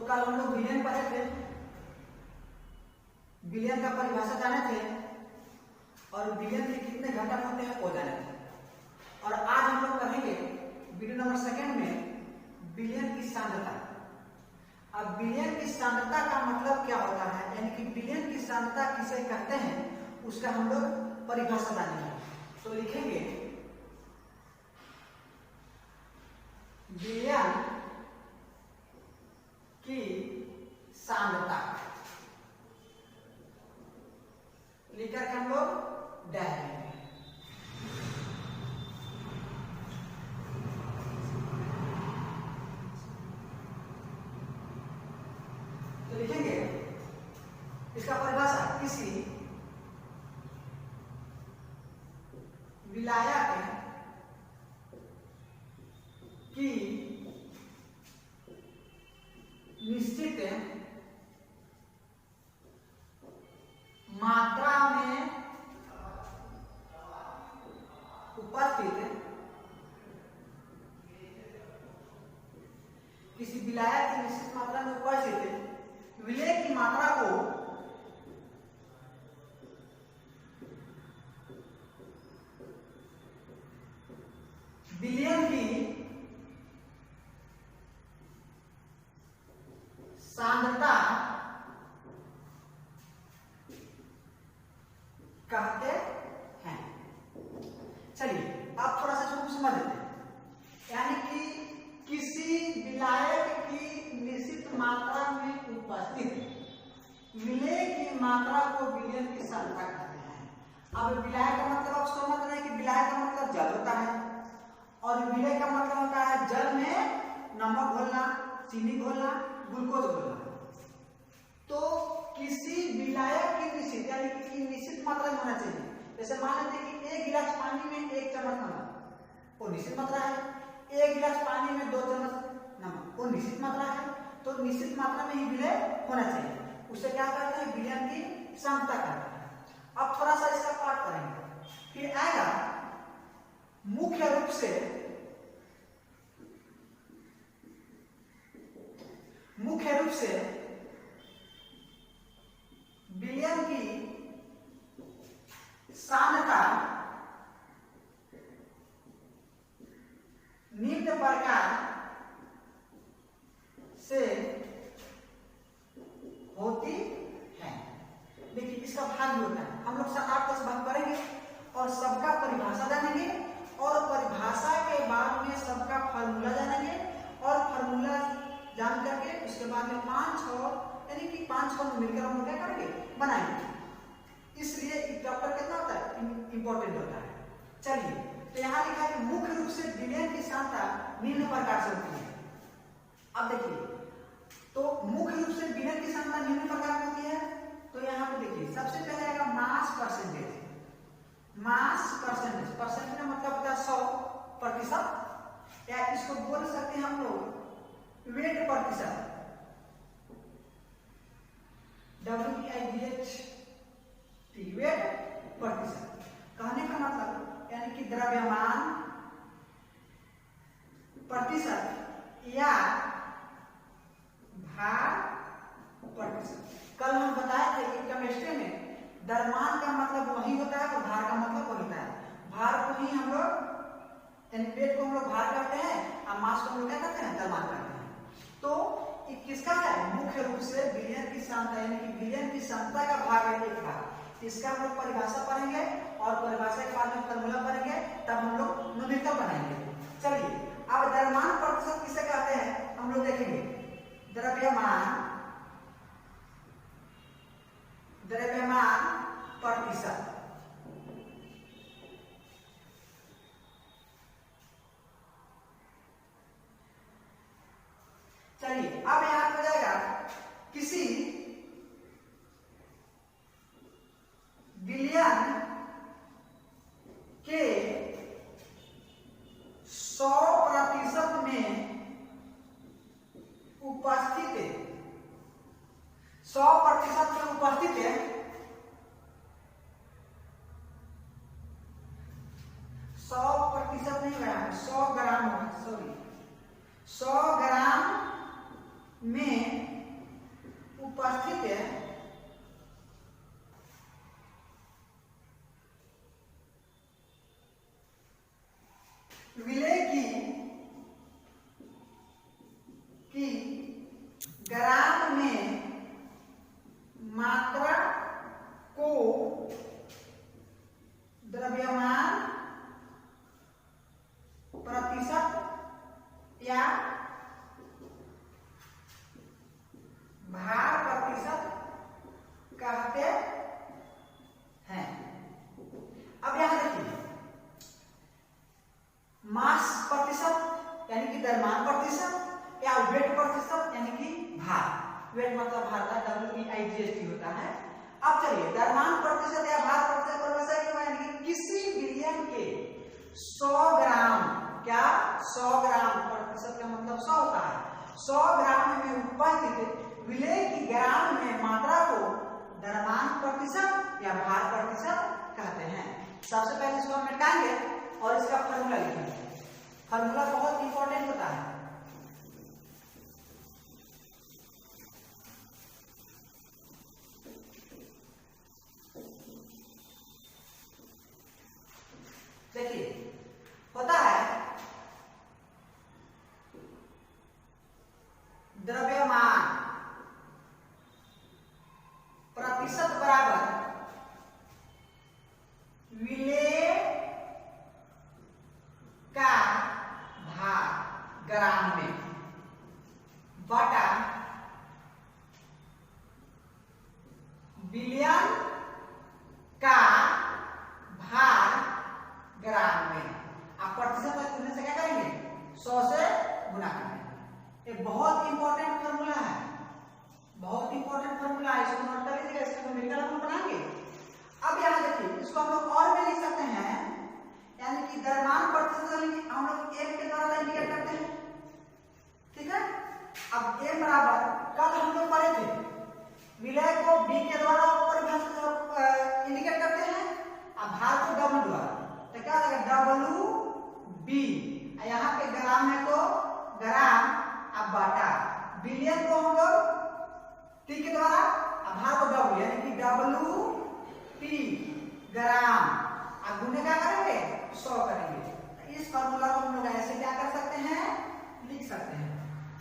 कल हम लोग बिलियन पढ़े थे, बिलियन का परिभाषा जाने थे और बिलियन के कितने घटक होते हैं वो जाने थे। और आज हम लोग पढ़ेंगे वीडियो नंबर 2 में बिलियन की सांद्रता। अब बिलियन की सांद्रता का मतलब क्या होता है, यानी कि बिलियन की सांद्रता किसे कहते हैं, उसका हम लोग परिभाषा जानेंगे। तो लिखेंगे बिलियन की सांद्रता, लिखकर के हम लोग डैश देंगे। तो लिखेंगे इसका परिभाषा, किसी विलायक की निश्चित मात्रा में उपस्थित, किसी विलायक की निश्चित मात्रा में उपस्थित विलेय की मात्रा को बिलियन की सांद्रता कहते हैं। चलिए अब थोड़ा सा इसको समझ लेते हैं, यानी कि किसी विलायक की निश्चित मात्रा में उपस्थित विलेय की मात्रा को बिलियन की सांद्रता कहते हैं। अब विलायक का मतलब आप समझ रहे हैं कि विलायक का मतलब जल होता है और विलेय का मतलब होता है जल में नमक घोलना, चीनी घोलना, ग्लूकोज घोलना। तो किसी विलायक की निश्चित, यानी कि निश्चित मात्रा में होना चाहिए। जैसे मान लेते हैं कि 1 गिलास पानी में 1 चम्मच नमक, वो निश्चित मात्रा है। 1 गिलास पानी में 2 चम्मच नमक, वो निश्चित मात्रा है। तो निश्चित मात्रा में ही विलेय होना चाहिए, उसे क्या कहते हैं, बिलियन की सांद्रता कहते हैं। अब थोड़ा सा इसका पाठ करेंगे, फिर आएगा मुख्य रूप से बिलियन की सांद्रता निम्न प्रकार से होती है। देखिए इसका भाग होता है, हम लोग 8-10 भाग करेंगे और सबका परिभाषा जानेंगे और परिभाषा के बाद में सबका फार्मूला जानेंगे और फार्मूला जान करके उसके बाद में 5-6 यानी कि 5-6 मिलकर हम लोग क्या करेंगे, बनाएंगे। इसलिए चैप्टर कितना होता है, इंपॉर्टेंट होता है। चलिए तो यहाँ लिखा है कि मुख्य रूप से बिलियन की सांद्रता निम्न प्रकार से होती है। अब देखिए तो मुख्य रूप से बिलियन की सांद्रता निम्न प्रकार में होती है। तो यहाँ पे देखिए सबसे पहले आएगा mass percentage. Mass percentage, percentage का मतलब होता है 100%, या इसको बोल सकते हैं हम लोग वेट प्रतिशत, WEIGHT, वेट प्रतिशत। कहने का मतलब यानी कि द्रव्यमान प्रतिशत या भार प्रतिशत। कल हम बताए थे कि केमिस्ट्री में द्रव्यमान का मतलब वही होता है और भार का मतलब वही होता है। भार को ही हम लोग, वेट को हम लोग भार करते हैं और मास को हम लोग क्या करते हैं, द्रव्यमान करते हैं। तो किसका है, मुख्य रूप से बिलियन की सांद्रता, यानी कि बिलियन की सांद्रता का भाग है एक भाग। इसका हम लोग परिभाषा पढ़ेंगे और परिभाषा के बाद में फॉर्मूला पढ़ेंगे, तब हम लोग न्यूमेरिकल बनाएंगे। चलिए अब द्रव्यमान प्रतिशत किसे कहते हैं हम लोग देखेंगे। द्रव्यमान प्रतिशत, चलिए अब यहां हो जाएगा किसी बिलियन के 100% में उपस्थित 100% में उपस्थित है 100% नहीं ग्राम, 100 ग्राम, सॉरी 100 ग्राम में ग्राम में मात्रा को द्रव्यमान प्रतिशत या भार प्रतिशत कहते हैं। अब यहां देखिए, मास प्रतिशत यानी कि द्रव्यमान प्रतिशत या वेट प्रतिशत यानी कि भार। वेट मतलब भार का WEIGHT होता है। अब चलिए, द्रव्यमान प्रतिशत या भार प्रतिशत परिभाषा क्या है, यानी कि किसी विलयन के 100 ग्राम, क्या 100 ग्राम, प्रतिशत का मतलब 100 होता है, 100 ग्राम में उपस्थित विलय की ग्राम में मात्रा को द्रव्यमान प्रतिशत या भार प्रतिशत कहते हैं। सबसे पहले इसको हम मिटाएंगे और इसका फॉर्मूला लिखेंगे। फॉर्मूला बहुत इंपॉर्टेंट होता है। देखिए, होता है द्रव्यमान प्रतिशत बराबर विलय का भार ग्राम में बटा विलयन का भार ग्राम में। आप प्रतिशत गुणने से क्या करेंगे, 100 से गुना करेंगे। ये बहुत इंपॉर्टेंट फॉर्मूला है, बहुत इंपॉर्टेंट फॉर्मूला है, इसको नोट कर लीजिएगा, इसको मिलकर हम बनाएंगे। अब यहाँ देखिए, इसको हम लोग और में लिख सकते हैं, यानी कि द्रव्यमान प्रतिशत हम लोग एक के द्वारा इंडिकेट करते हैं, ठीक है। अब ए बराबर, कल हम लोग पढ़े थे विलय को बी के द्वारा परिभाषित इंडिकेट करते हैं, अब भार को डब्ल्यू द्वारा, तो क्या हो जाएगा डब्ल्यू बी। यहाँ पे ग्राम है तो ग्राम, अब बाटा विलयन को हम लोग टी के द्वारा, अब भार को डब्ल्यू यानी कि डब्ल्यू टी ग्राम, अब गुणे क्या करेंगे 100 करेंगे। इस फॉर्मूला को हम लोग ऐसे क्या कर सकते हैं, लिख सकते हैं।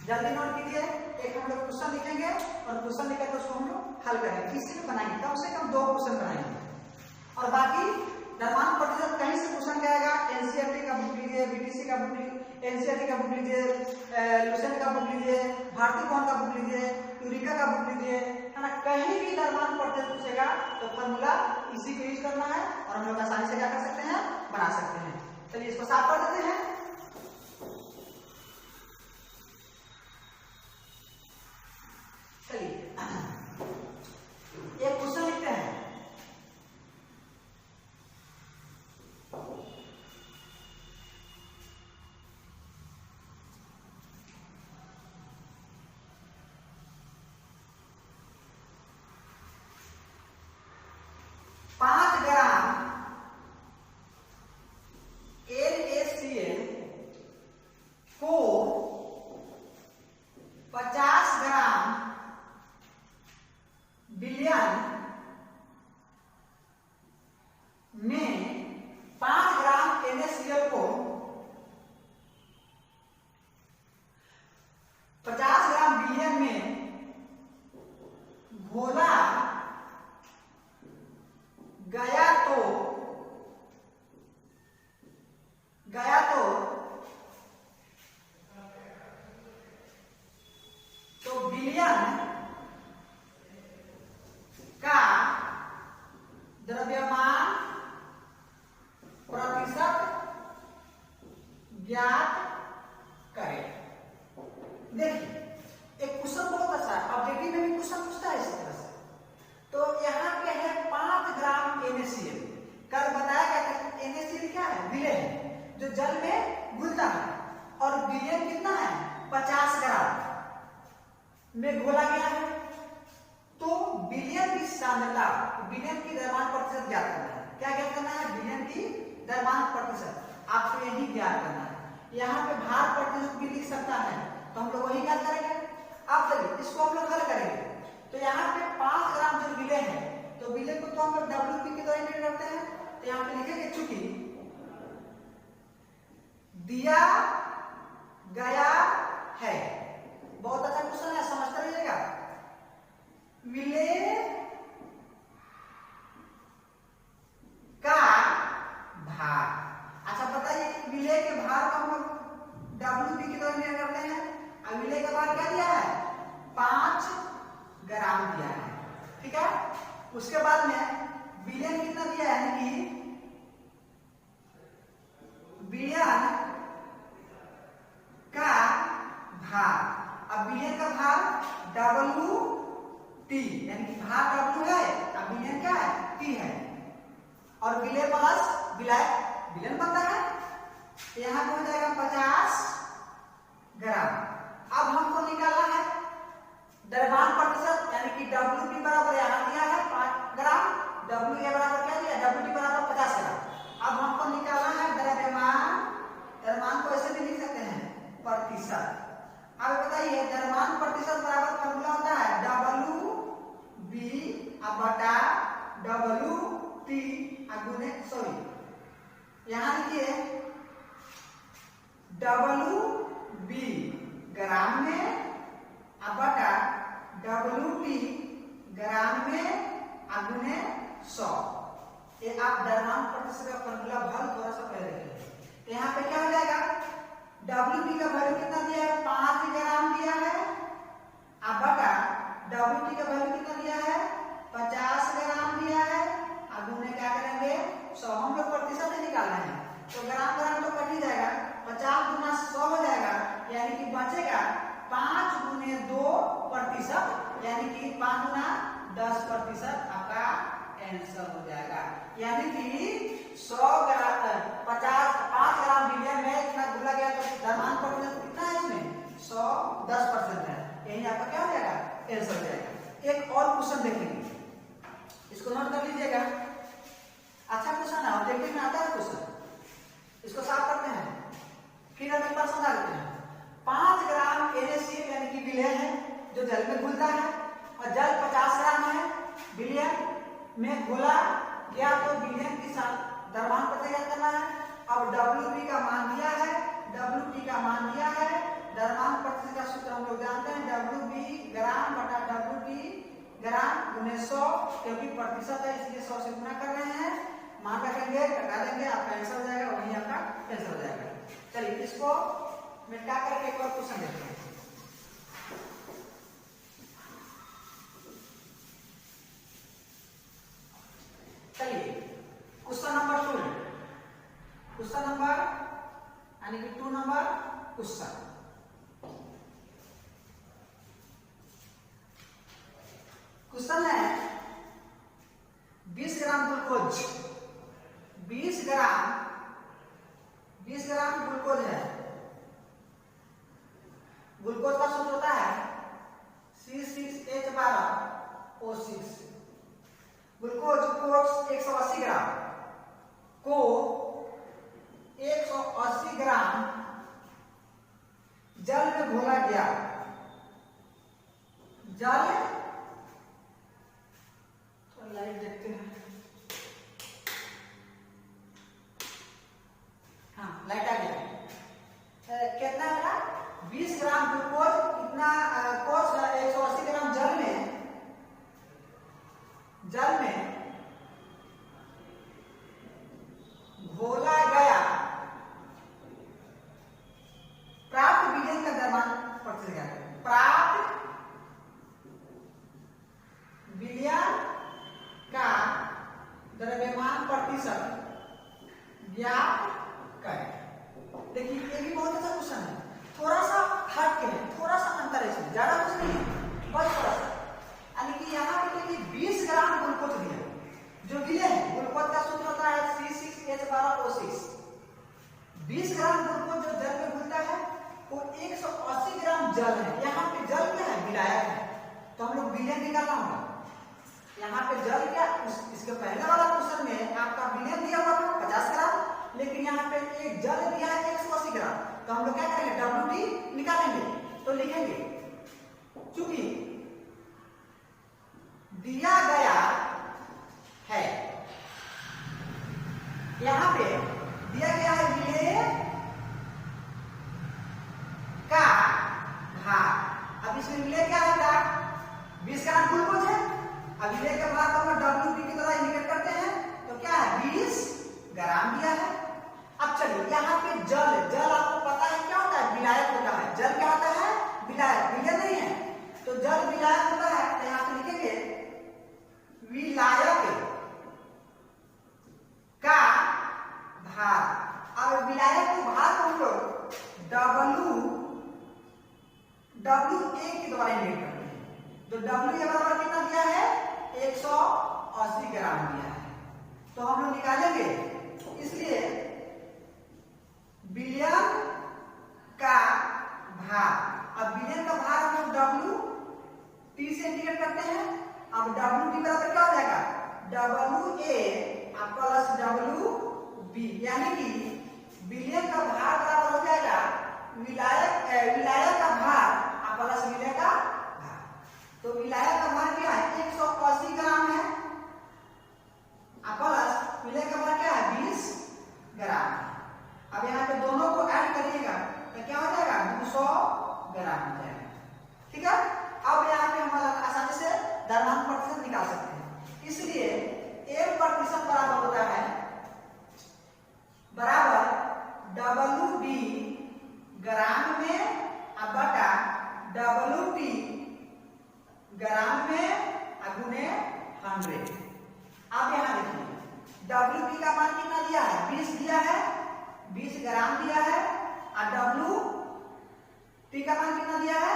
जल्दी नोट कीजिए, एक हम लोग क्वेश्चन लिखेंगे और क्वेश्चन लिखकर के उसको हम लोग हल करेंगे। इसी में बनाएंगे, कम से कम 2 क्वेश्चन बनाएंगे और बाकी द्रव्यमान प्रतिशत कहीं से क्वेश्चन क्या आएगा, एनसीईआरटी का बुक लीजिए, बीटीसी का बुक लीजिए, एनसीईआरटी का बुक लीजिए, लुसेंट का बुक लीजिए, भारती भवन का बुक लीजिए, यूरिका का बुक लीजिए, है ना, कहीं भी द्रव्यमान प्रतिशत पूछेगा तो फॉर्मूला इसी को यूज करना है और हम लोग आसानी से क्या कर सकते हैं, बना सकते हैं। चलिए इसको साफ कर देते हैं। चलिए एक क्वेश्चन लिखते हैं। ज्ञात करें। देखिए एक क्वेश्चन बहुत अच्छा है, ऑब्जेक्टिव में भी क्वेश्चन पूछता है इस तरह से। तो यहाँ पे है 5 ग्राम NaCl। कल बताया गया था NaCl क्या है, विलय है जो जल में घुलता है और विलयन कितना है 50 ग्राम में घोला गया है। तो विलयन की सांद्रता, विलयन की द्रव्यमान प्रतिशत ज्ञात करना है। क्या ज्ञात करना है, विलयन की द्रव्यमान प्रतिशत, आपको यही ज्ञात करना है। यहाँ पे भार प्रतिशत भी लिख सकता है तो हम लोग वही ज्ञात करेंगे। अब चलिए इसको हम लोग हल करेंगे। तो यहाँ पे 5 ग्राम जो विलय है तो विलय को तो हम लोग WP के द्वारा इंडिकेट करते हैं। तो यहाँ पे लिखेंगे चूंकि दिया गया है, बहुत अच्छा क्वेश्चन है, समझते रहिएगा। विलेय का भार। अच्छा बताइए, विलेय के भार को हम लोग WB की तरह निर्णय करते हैं। अब विलेय का भार क्या दिया है? 5 ग्राम दिया है, ठीक है। उसके बाद में विलेय कितना दिया है, यानी कि विलयन का भार। अब विलयन का भार WT, यानी कि भार W है, अब विलयन क्या है? T है। और विलय प्लस विलय विलयन बनता है, यहाँ पे हो जाएगा 50 ग्राम। अब हमको निकालना है द्रव्यमान प्रतिशत, यानी कि WP बराबर यहाँ दिया है 5 ग्राम, W बराबर क्या दिया? WT बराबर 50 ग्राम। अब हमको निकालना है द्रव्यमान। द्रव्यमान को ऐसे भी लिख सकते हैं, प्रतिशत। अब बताइए, द्रव्यमान प्रतिशत बराबर फॉर्मूला होता है WB बटा WT गुने यहाँ लिखिए WB ग्राम में बटा WT ग्राम में गुने 100। ये आप द्रव्यमान प्रतिशत का फॉर्मूला भल थोड़ा सा पहले देखिए। यहाँ पे क्या हो जाएगा? WP का वैल्यू कितना दिया है? 5 ग्राम दिया है, अब बटा WT का वैल्यू कितना दिया है? 50 ग्राम दिया है। अब उन्हें क्या करेंगे? 100, हम लोग प्रतिशत ही निकालना है, तो ग्राम ग्राम तो कट ही जाएगा, 50 गुना 100 हो जाएगा, यानी कि बचेगा 5 गुने 2 प्रतिशत, यानी कि 5 गुना 10% आपका आंसर हो जाएगा। यानी कि 100 ग्राम 5 ग्राम विलयन में इतना घुला गया, तो द्रव्यमान प्रतिशत कितना है इसमें? 100 10% है। यही आपका क्या हो जाएगा? आंसर हो जाएगा। एक और क्वेश्चन देखेंगे, इसको नोट कर लीजिएगा। अच्छा क्वेश्चन है, ऑब्जेक्टिव में आता है क्वेश्चन। इसको साफ करते हैं, फिर हम एक बार समझा लेते हैं। 5 ग्राम NaCl यानी कि विलयन है, जो जल में घुलता है, और जल 50 ग्राम है, विलयन में घुला गया, तो विलयन के साथ द्रव्यमान प्रतिशत करना है। अब WB का मान दिया है, WT का मान दिया है, द्रव्यमान प्रतिशत का सूत्र हम लोग जानते हैं, WB ग्राम बटा WT ग्राम गुने 100, क्योंकि प्रतिशत है इसलिए 100 से गुना कर रहे हैं। मान रखेंगे, घटा देंगे, आपका आंसर हो जाएगा, वही आपका आंसर हो जाएगा। चलिए इसको मिटा करके एक और क्वेश्चन देखते हैं। चलिए क्वेश्चन नंबर 2, क्वेश्चन नंबर यानी कि 2 नंबर क्वेश्चन। क्वेश्चन है 20 ग्राम ग्लूकोज, 20 ग्राम ग्लूकोज है। ग्लूकोज का सूत्र होता है C6H12O6। ग्लूकोज को 180 ग्राम को 180 ग्राम जल में घोला गया। जल, तो लाइट देखते हैं, हाँ लाइट आ गया। कितना है? 20 ग्राम ग्लूकोज, कितना कोष 180 ग्राम जल में घोला गया। प्राप्त विलयन का द्रव्यमान प्रतिशत, प्राप्त विलयन का द्रव्यमान प्रतिशत ज्ञात करें। देखिए ये भी बहुत अच्छा क्वेश्चन है, थोड़ा सा हट के है, थोड़ा सा अंतर है इसमें, ज्यादा कुछ नहीं है, बस थोड़ा सा। यानी कि यहाँ पे देखिए 20 ग्राम ग्लूकोज दिया, जो विलयन है, ग्लूकोज का सूत्र होता है C6H12O6। 20 ग्राम ग्लूकोज जो जल में घुलता है, वो 180 ग्राम जल है। यहाँ पे जल क्या है? विलायक है, तो हम लोग विलयन निकालना होगा। यहाँ पे जल क्या, इसके पहले वाला क्वेश्चन में आपका विलयन दिया हुआ था 50 ग्राम, लेकिन यहाँ पे एक जल दिया है 180 ग्राम, तो हम लोग क्या करेंगे? WT निकालेंगे, तो लिखेंगे चूंकि दिया गया है, यहां पे दिया गया है विलयन का भार। अब इसमें विलयन क्या होगा? 20 ग्राम ग्लूकोज है, डब्ल्यू ए के द्वारा इंडिकेट करते हैं। तो डब्ल्यू ए बराबर कितना दिया है? 180 ग्राम दिया है। तो हम लोग निकालेंगे, इसलिए बिलियन का भार, अब बिलियन का भार हम लोग डब्ल्यू टी से इंडिकेट करते हैं। अब डब्ल्यू टी बराबर क्या हो जाएगा? W a plus W b, यानी कि बिलियन का भार बराबर हो जाएगा विलायक का भार प्लस विलय का भार। तो विलायक का भार क्या है? 180 ग्राम है, प्लस विलय का भार क्या है? 20 ग्राम है। अब यहाँ पे दोनों को ऐड करिएगा तो क्या हो जाएगा? 200 ग्राम हो जाएगा। ठीक है, अब यहाँ पे हम आसानी से द्रव्यमान प्रतिशत निकाल सकते हैं। इसलिए m प्रतिशत बराबर होता है बराबर डब्ल्यू बी ग्राम में बटा डब्ल्यू टी ग्राम में गुने 100। अब यहाँ देखिए डब्ल्यू टी का मान कितना दिया है? 20 दिया है, 20 ग्राम दिया है, और डब्ल्यू टी का मान कितना दिया है?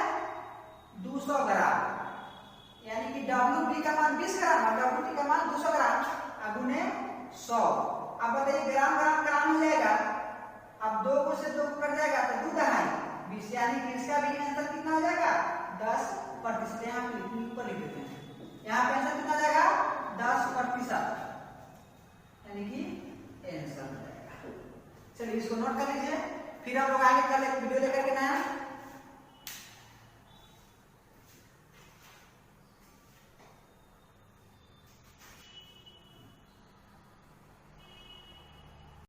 200 ग्राम, यानी कि डब्ल्यू टी का मान 20 ग्राम और डब्ल्यू टी का मान 200 ग्राम गुने 100। अब बताइए ग्राम ग्राम ग्राम मिल जाएगा। अब 2 को से 2 कट जाएगा तो 2 दहाई 20, यानी कि इसका भी आंसर कितना हो जाएगा? 10%। यहाँ पे ऊपर लिख देते हैं, यहाँ पे आंसर कितना जाएगा? 10%, यानी कि आंसर हो जाएगा। चलिए इसको नोट कर लीजिए, फिर हम लोग आगे कल एक वीडियो लेकर के नया